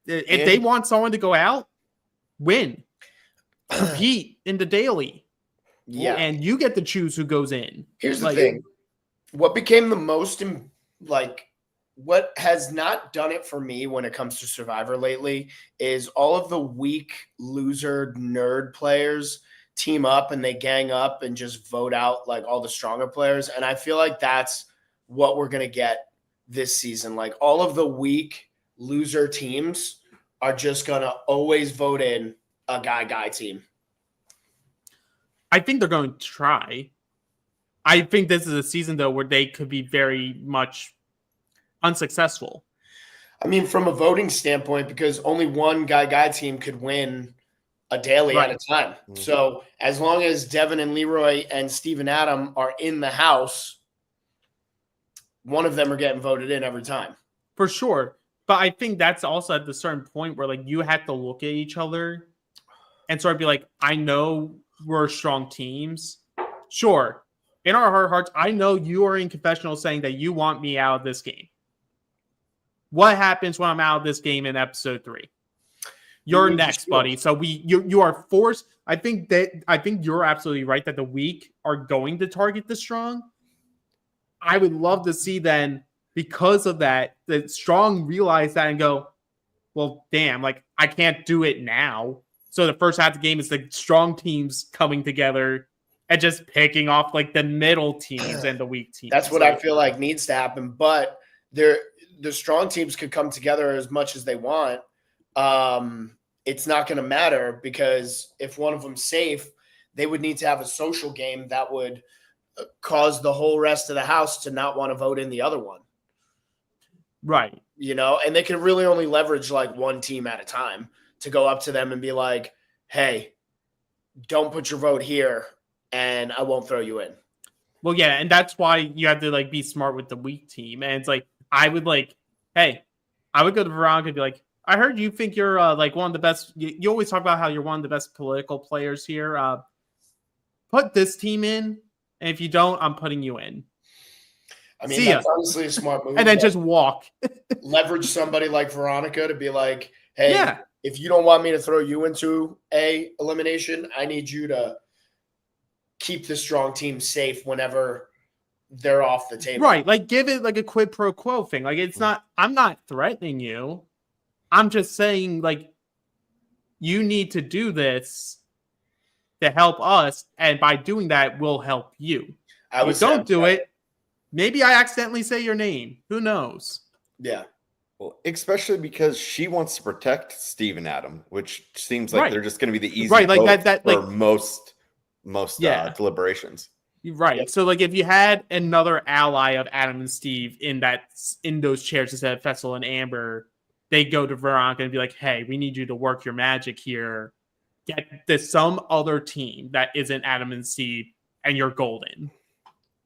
If they want someone to go out, win. Compete in the daily. Yeah. And you get to choose who goes in. Here's the thing. What became the most, what has not done it for me when it comes to Survivor lately is all of the weak loser nerd players team up and they gang up and just vote out like all the stronger players. And I feel like that's what we're going to get this season. Like all of the weak loser teams are just going to always vote in a guy team. I think they're going to try. I think this is a season though where they could be very much unsuccessful. I mean, from a voting standpoint, because only one guy team could win a daily at a time. Mm-hmm. So as long as Devin and Leroy and Steve and Adam are in the house, one of them are getting voted in every time. For sure. But I think that's also at the certain point where like you have to look at each other and sort of be like, I know we're strong teams. Sure. In our heart of hearts, I know you are in confessional saying that you want me out of this game. What happens when I'm out of this game in episode 3? You're next, buddy. So you are forced. I think you're absolutely right that the weak are going to target the strong. I would love to see then, because of that, the strong realize that and go, well, damn, like I can't do it now. So the first half of the game is the strong teams coming together and just picking off like the middle teams and the weak teams. That's what I feel like needs to happen. But the strong teams could come together as much as they want. It's not going to matter because if one of them's safe, they would need to have a social game that would cause the whole rest of the house to not want to vote in the other one. Right. You know, and they can really only leverage like one team at a time to go up to them and be like, hey, don't put your vote here and I won't throw you in. Well, yeah, and that's why you have to like be smart with the weak team. And it's like, I would like, hey, I would go to Veronica and be like, I heard you think you're like one of the best. You always talk about how you're one of the best political players here. Put this team in, and if you don't, I'm putting you in. I mean, that's honestly a smart move. And then just walk. Leverage somebody like Veronica to be like, hey, yeah, if you don't want me to throw you into a elimination, I need you to keep the strong team safe whenever they're off the table. Right. Like give it like a quid pro quo thing. Like it's not, I'm not threatening you. I'm just saying like you need to do this to help us. And by doing that, we'll help you. You don't do it. Maybe I accidentally say your name. Who knows? Yeah. Well, especially because she wants to protect Steve and Adam, which seems like they're just going to be the easy vote that for like most deliberations. Right. Yep. So like if you had another ally of Adam and Steve in those chairs instead of Fessel and Amber, they go to Veronica and be like, hey, we need you to work your magic here. Get this some other team that isn't Adam and Steve, and you're golden.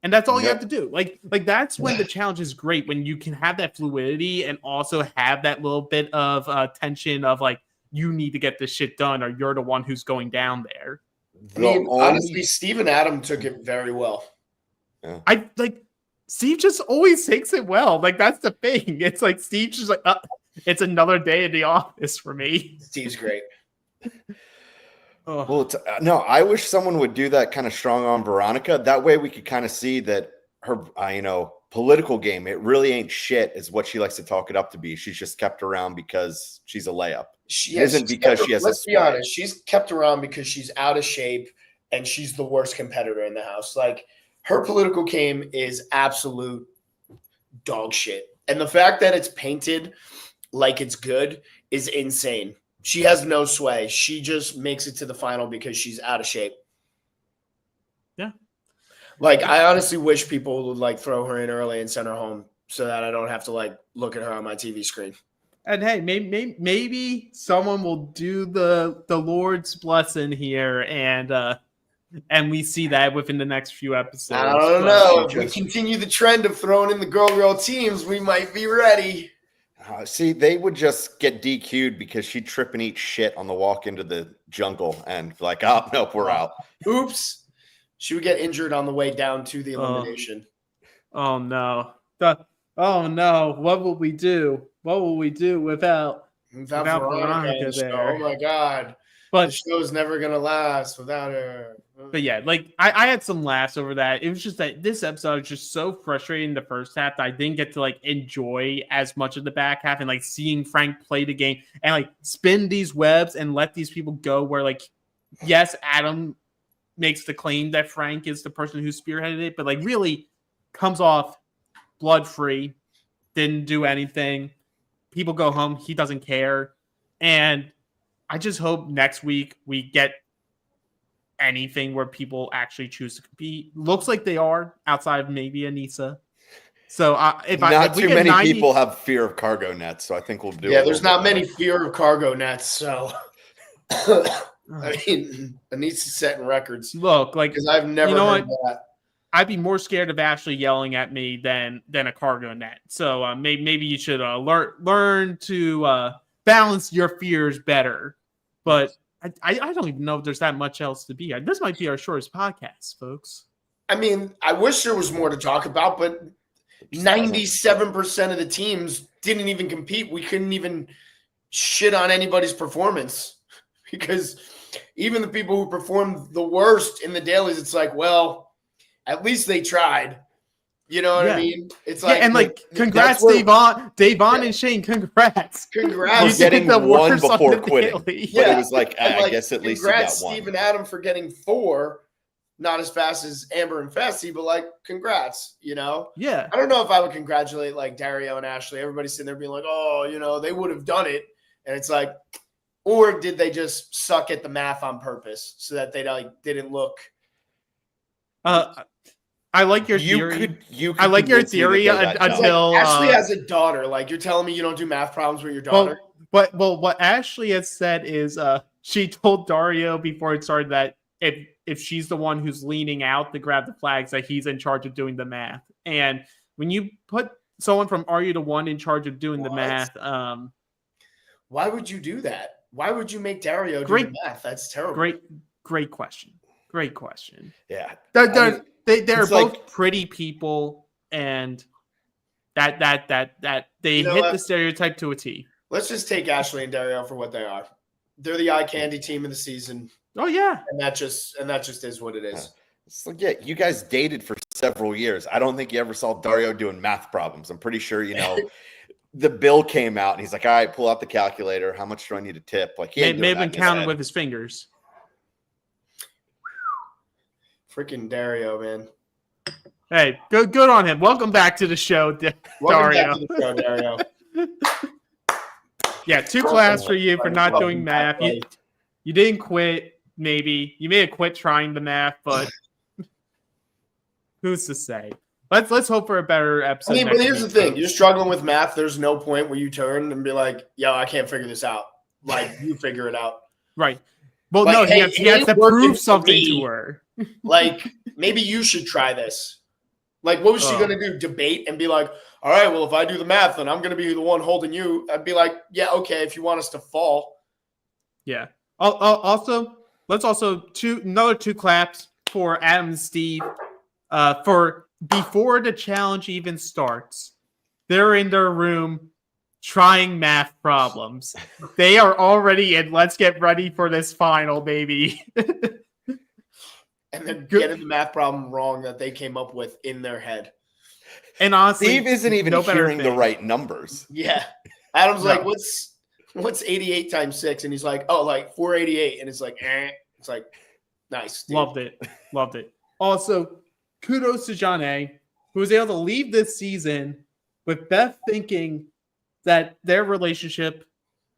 And that's all you have to do. Like that's when the challenge is great, when you can have that fluidity and also have that little bit of tension of like, you need to get this shit done or you're the one who's going down there. I mean, honestly, Steve and Adam took it very well. Yeah. I like Steve just always takes it well. Like that's the thing. It's like Steve's just like, it's another day in the office for me. Steve's great. Oh. Well, no, I wish someone would do that kind of strong on Veronica. That way we could kind of see that her, political game, it really ain't shit is what she likes to talk it up to be. She's just kept around because she's a layup. She isn't because she has let's be honest. She's kept around because she's out of shape and she's the worst competitor in the house. Like her political game is absolute dog shit. And the fact that it's painted like it's good is insane. She has no sway. She just makes it to the final because she's out of shape. Yeah. Like, I honestly wish people would, like, throw her in early and send her home so that I don't have to, like, look at her on my TV screen. And, hey, maybe someone will do the Lord's blessing here and we see that within the next few episodes. I don't know. If we continue the trend of throwing in the girl teams, we might be ready. See, they would just get DQ'd because she'd trip and eat shit on the walk into the jungle and like, oh, nope, we're out. Oops. She would get injured on the way down to the elimination. Oh no. Oh no. What will we do? What will we do without Veronica there? Oh my God. But the show's never going to last without her. But yeah, like I had some laughs over that. It was just that this episode was just so frustrating in the first half that I didn't get to like enjoy as much of the back half and like seeing Frank play the game and like spin these webs and let these people go where like, yes, Adam makes the claim that Frank is the person who spearheaded it, but like really comes off blood-free, didn't do anything. People go home. He doesn't care. And I just hope next week we get anything where people actually choose to compete. Looks like they are outside of maybe Anissa. So if too many people have fear of cargo nets, so I think we'll do. Yeah, there's not many fear of cargo nets, so I mean, Anissa's setting records. Look, like because I've never heard that. I'd be more scared of Ashley yelling at me than a cargo net. So maybe you should learn to balance your fears better. But I don't even know if there's that much else to be. This might be our shortest podcast, folks. I mean, I wish there was more to talk about, but 97% of the teams didn't even compete. We couldn't even shit on anybody's performance because even the people who performed the worst in the dailies, it's like, well, at least they tried. You know what Yeah. I mean? It's Yeah, like, and like, congrats, where- Davon Yeah. and Shane. Congrats. congrats. For getting the one worst on before the quitting. daily. But Yeah. it was like, And, I guess at least you got congrats, one. Steve and Adam, for getting 4. Not as fast as Amber and Fessy, but like, congrats. You know, Yeah. I don't know if I would congratulate like Dario and Ashley. Everybody's sitting there being like, oh, you know, they would have done it, and it's like, or did they just suck at the math on purpose so that they like didn't look? I like your theory. You I like your convince me that theory they got dumb. until Ashley has a daughter. Like, you're telling me you don't do math problems with your daughter? What Ashley has said is she told Dario before it started that if she's the one who's leaning out to grab the flags, that he's in charge of doing the math. And when you put someone from RU to 1 in charge of doing the math, why would you do that? Why would you make Dario do the math? That's terrible. Great question. Great question. Yeah. They're it's both like- pretty people, and that they You know hit what? the stereotype to a T. Let's just take Ashley and Dario for what they are. They're the eye candy team of the season, Oh yeah. and that just is what it is. It's like, yeah, you guys dated for several years. I don't think you ever saw Dario doing math problems. I'm pretty sure, the bill came out and he's like, all right, pull out the calculator. How much do I need to tip? Like, he May have been counting with his fingers. Freaking Dario, man. Hey, good on him. Welcome back to the show, Welcome Dario. back to the show, Dario. Yeah, 2 claps for you for not Welcome doing back, math. buddy. You didn't quit, maybe. You may have quit trying the math, but who's to say? Let's hope for a better episode. I mean, but next here's the week, thing. folks. You're struggling with math. There's no point where you turn and be like, yo, I can't figure this out. Like, you figure it out. Right. Well, Like, no, hey, he has it to ain't working prove for something me. to her. Like, maybe you should try this. Like, what was she Oh. going to do? Debate and be like, all right, well, if I do the math, then I'm going to be the one holding you. I'd be like, yeah, okay, if you want us to fall. Yeah. Also, let's also another 2 claps for Adam and Steve. For before the challenge even starts, they're in their room trying math problems. They are already in. Let's get ready for this final, baby. And then Good. getting the math problem wrong that they came up with in their head. And honestly, Steve isn't even no better hearing the thing. right numbers. Yeah. Adam's like, No. what's 88 times 6? And he's like, oh, like 488. And it's like, It's like, nice. Dude. Loved it. Also, kudos to John A, who was able to leave this season with Beth thinking that their relationship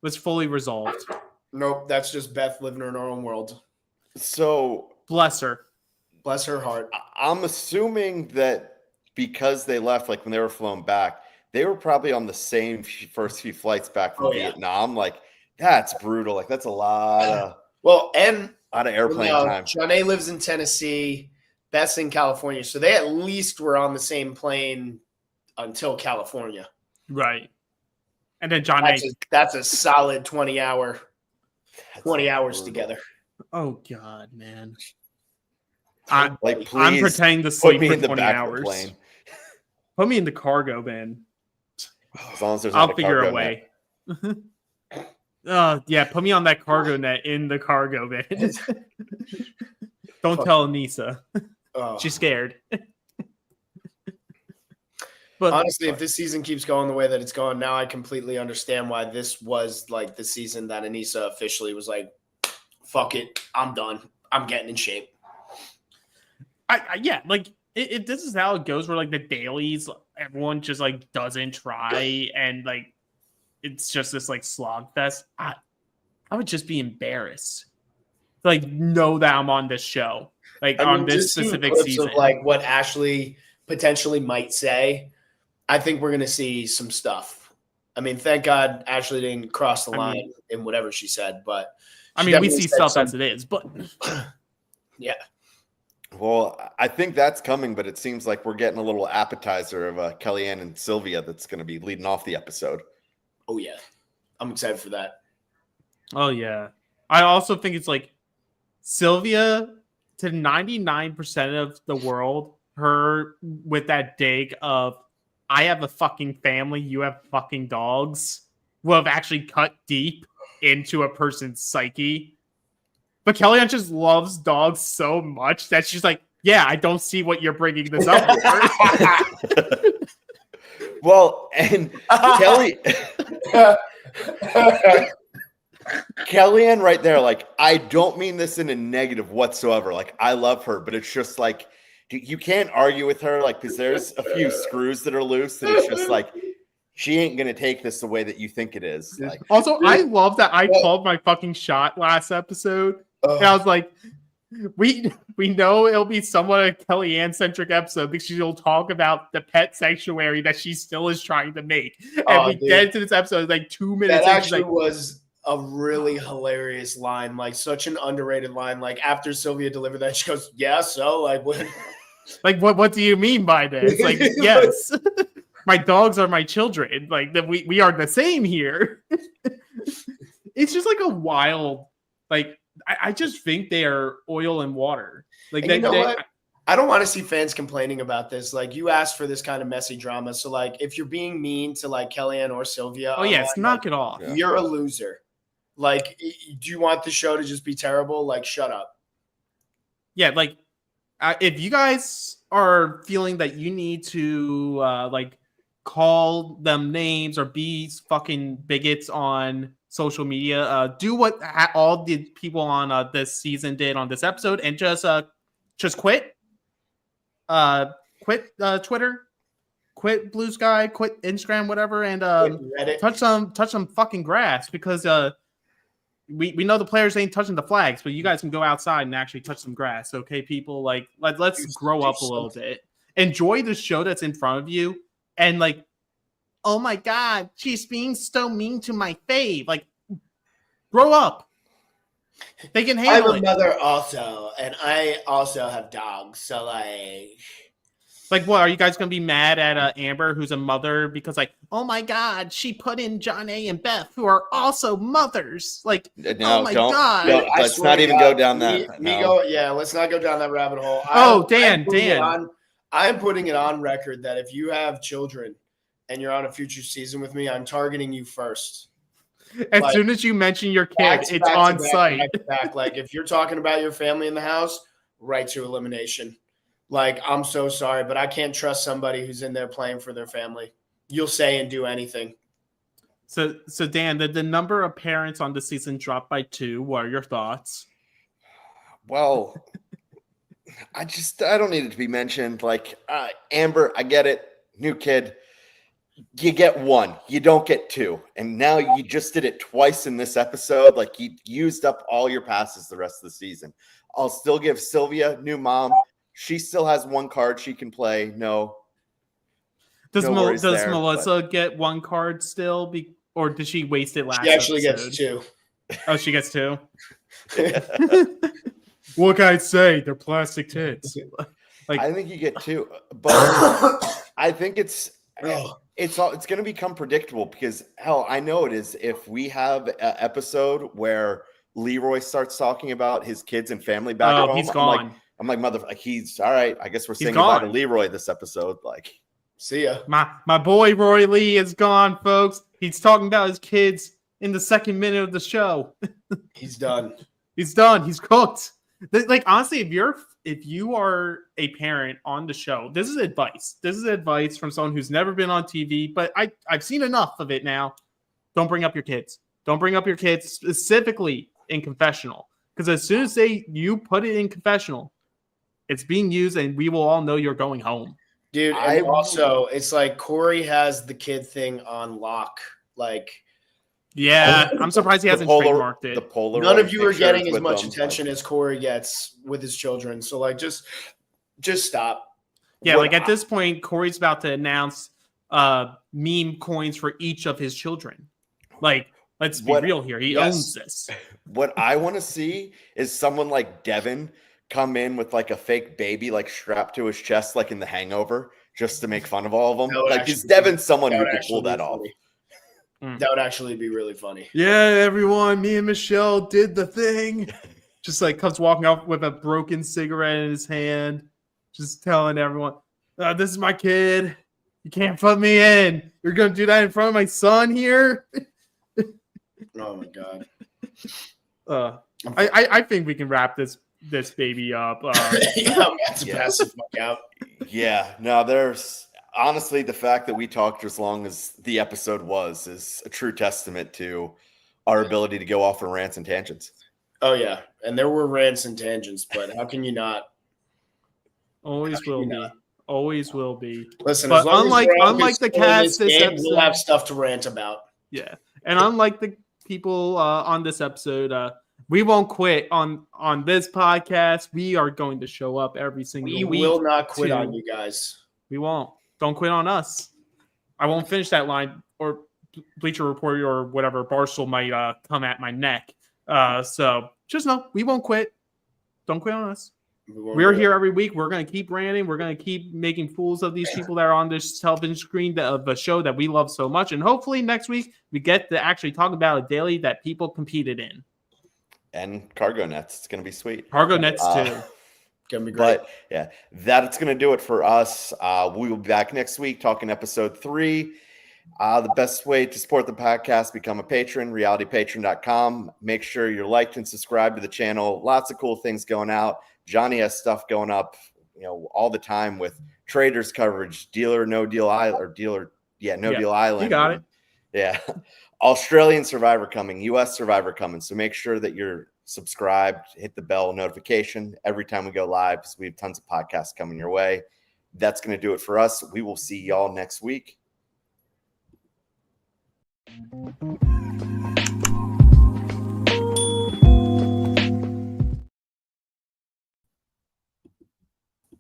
was fully resolved. Nope, that's just Beth living in her own world. So Bless her. Bless her heart. I'm assuming that because they left, like when they were flown back, they were probably on the same first few flights back from Vietnam. Like, that's brutal. Like, that's a lot of airplane time. John A lives in Tennessee. Beth's in California. So they at least were on the same plane until California. Right. And then John That's a solid 20 hours brutal. together. Oh God, man. Like, I'm please pretending to put sleep me for in the 20 back of the hours. plane. Put me in the cargo bin. As long as there's not I'll figure cargo a way. Yeah, put me on that cargo net in the cargo bin. Don't tell Anissa. Oh. She's scared. But Honestly, if this season keeps going the way that it's going now, I completely understand why this was like the season that Anissa officially was like, fuck it, I'm done. I'm getting in shape. Yeah, like if this is how it goes, where like the dailies, everyone just like doesn't try, and like it's just this like slog fest. I would just be embarrassed. Like, know that I'm on this show, like on this just seeing specific clips season. of like what Ashley potentially might say. I think we're gonna see some stuff. I mean, thank God Ashley didn't cross the line in whatever she said, but I she mean, we definitely see said stuff as something. it is, but Yeah. Well, I think that's coming, but it seems like we're getting a little appetizer of Kellyanne and Sylvia that's going to be leading off the episode. Oh yeah, I'm excited for that. oh yeah. I also think it's like Sylvia to 99% of the world, her with that dig of I have a fucking family, you have fucking dogs, will have actually cut deep into a person's psyche. But Kellyanne just loves dogs so much that she's like, yeah, I don't see what you're bringing this up for. Well, and Kellyanne right there, like, I don't mean this in a negative whatsoever. Like, I love her, but it's just like, you can't argue with her, like, because there's a few screws that are loose, and it's just like, she ain't going to take this the way that you think it is. Like, Also, I love that I called my fucking shot last episode. And I was like, we know it'll be somewhat a Kellyanne-centric episode because she'll talk about the pet sanctuary that she still is trying to make. And get into this episode like 2 minutes. That actually was a really hilarious line, like such an underrated line. Like after Sylvia delivered that, she goes, "Yeah, so like what?" Like what do you mean by this? Like, yes, my dogs are my children. Like that we are the same here. It's just like a wild, like I just think they are oil and water. Like you know what? I don't want to see fans complaining about this. Like you asked for this kind of messy drama, so like if you're being mean to like Kellyanne or Sylvia, yes, knock it off. You're a loser. Like, do you want the show to just be terrible? Like, shut up. Yeah, like if you guys are feeling that you need to like call them names or be fucking bigots on social media, do what all the people on this season did on this episode and just quit. Quit Twitter, quit Blue Sky, quit Instagram, whatever, and touch some fucking grass because we know the players ain't touching the flags, but you guys can go outside and actually touch some grass, okay, people? Like let's grow up a little bit. Enjoy the show that's in front of you, and like, oh my god, she's being so mean to my fave. Like, grow up. They can handle it. I'm a mother also, and I also have dogs, so like what? Are you guys gonna be mad at Amber, who's a mother, because like, oh my god, she put in John A. and Beth, who are also mothers? Like, no, oh my god, let's not even go down that. Let's not go down that rabbit hole. Dan, I'm putting it on record that if you have children and you're on a future season with me, I'm targeting you first. As soon as you mention your kid, it's on site. Like if you're talking about your family in the house, right to elimination. Like, I'm so sorry, but I can't trust somebody who's in there playing for their family. You'll say and do anything. So Dan, the number of parents on the season dropped by 2. What are your thoughts? Well, I don't need it to be mentioned. Like, Amber, I get it. New kid. You get 1. You don't get 2. And now you just did it twice in this episode. Like, you used up all your passes the rest of the season. I'll still give Sylvia, new mom. She still has 1 card she can play. No. Does Melissa get 1 card still? Or did she waste it last episode? She actually gets 2. Oh, she gets 2? What can I say? They're plastic tits. Like, I think you get 2. But I think it's going to become predictable because, hell, I know it is. If we have an episode where Leroy starts talking about his kids and family back at home, he's gone. I'm like, motherfucker, he's all right. I guess we're saying goodbye to Leroy this episode. Like, see ya. My boy Roy Lee is gone, folks. He's talking about his kids in the 2nd minute of the show. He's done. He's done. He's cooked. Like, honestly, if you are a parent on the show, this is advice. This is advice from someone who's never been on TV, but I've seen enough of it now. Don't bring up your kids. Don't bring up your kids specifically in confessional, because as soon as you put it in confessional, it's being used, and we will all know you're going home. Dude, and also, it's like Corey has the kid thing on lock. Like, yeah, I'm surprised he hasn't trademarked it. None of you are getting as much attention as Corey gets with his children. So, like, just stop. Yeah, like at this point, Corey's about to announce meme coins for each of his children. Like, let's be real here. He owns this. What I want to see is someone like Devin come in with like a fake baby, like strapped to his chest, like in The Hangover, just to make fun of all of them. Like, is Devin someone who could pull that off? That would actually be really funny. Yeah, everyone, me and Michelle did the thing. Just like comes walking off with a broken cigarette in his hand, just telling everyone, this is my kid. You can't put me in. You're going to do that in front of my son here? Oh, my God. I think we can wrap this this baby up. Yeah, I'm about to pass the fuck out. Yeah, no, there's honestly the fact that we talked as long as the episode was is a true testament to our ability to go off on rants and tangents. Oh yeah, and there were rants and tangents, but how can you not? Always will be. Always will be. Listen, But as long unlike as we're all the good in cast, this game, episode, we'll have stuff to rant about. yeah, and unlike the people on this episode, we won't quit on this podcast. We are going to show up every single We week. will not quit on you guys. We won't. Don't quit on us. I won't finish that line, or Bleacher Report or whatever Barstool might come at my neck. So just know we won't quit. Don't quit on us. We're here every week. We're going to keep ranting. We're going to keep making fools of these people that are on this television screen of a show that we love so much. And hopefully next week we get to actually talk about a daily that people competed in. And cargo nets. It's going to be sweet. Cargo nets too. Gonna be great. But yeah, that's going to do it for us. We will be back next week talking episode 3. The best way to support the podcast, become a patron, realitypatron.com. Make sure you're liked and subscribed to the channel. Lots of cool things going out. Johnny has stuff going up, all the time with traders coverage, dealer, no deal island, or dealer, no deal island. You got it. Yeah. Australian Survivor coming, US Survivor coming. So make sure that you're subscribed, hit the bell notification every time we go live because we have tons of podcasts coming your way. That's going to do it for us. We will see y'all next week.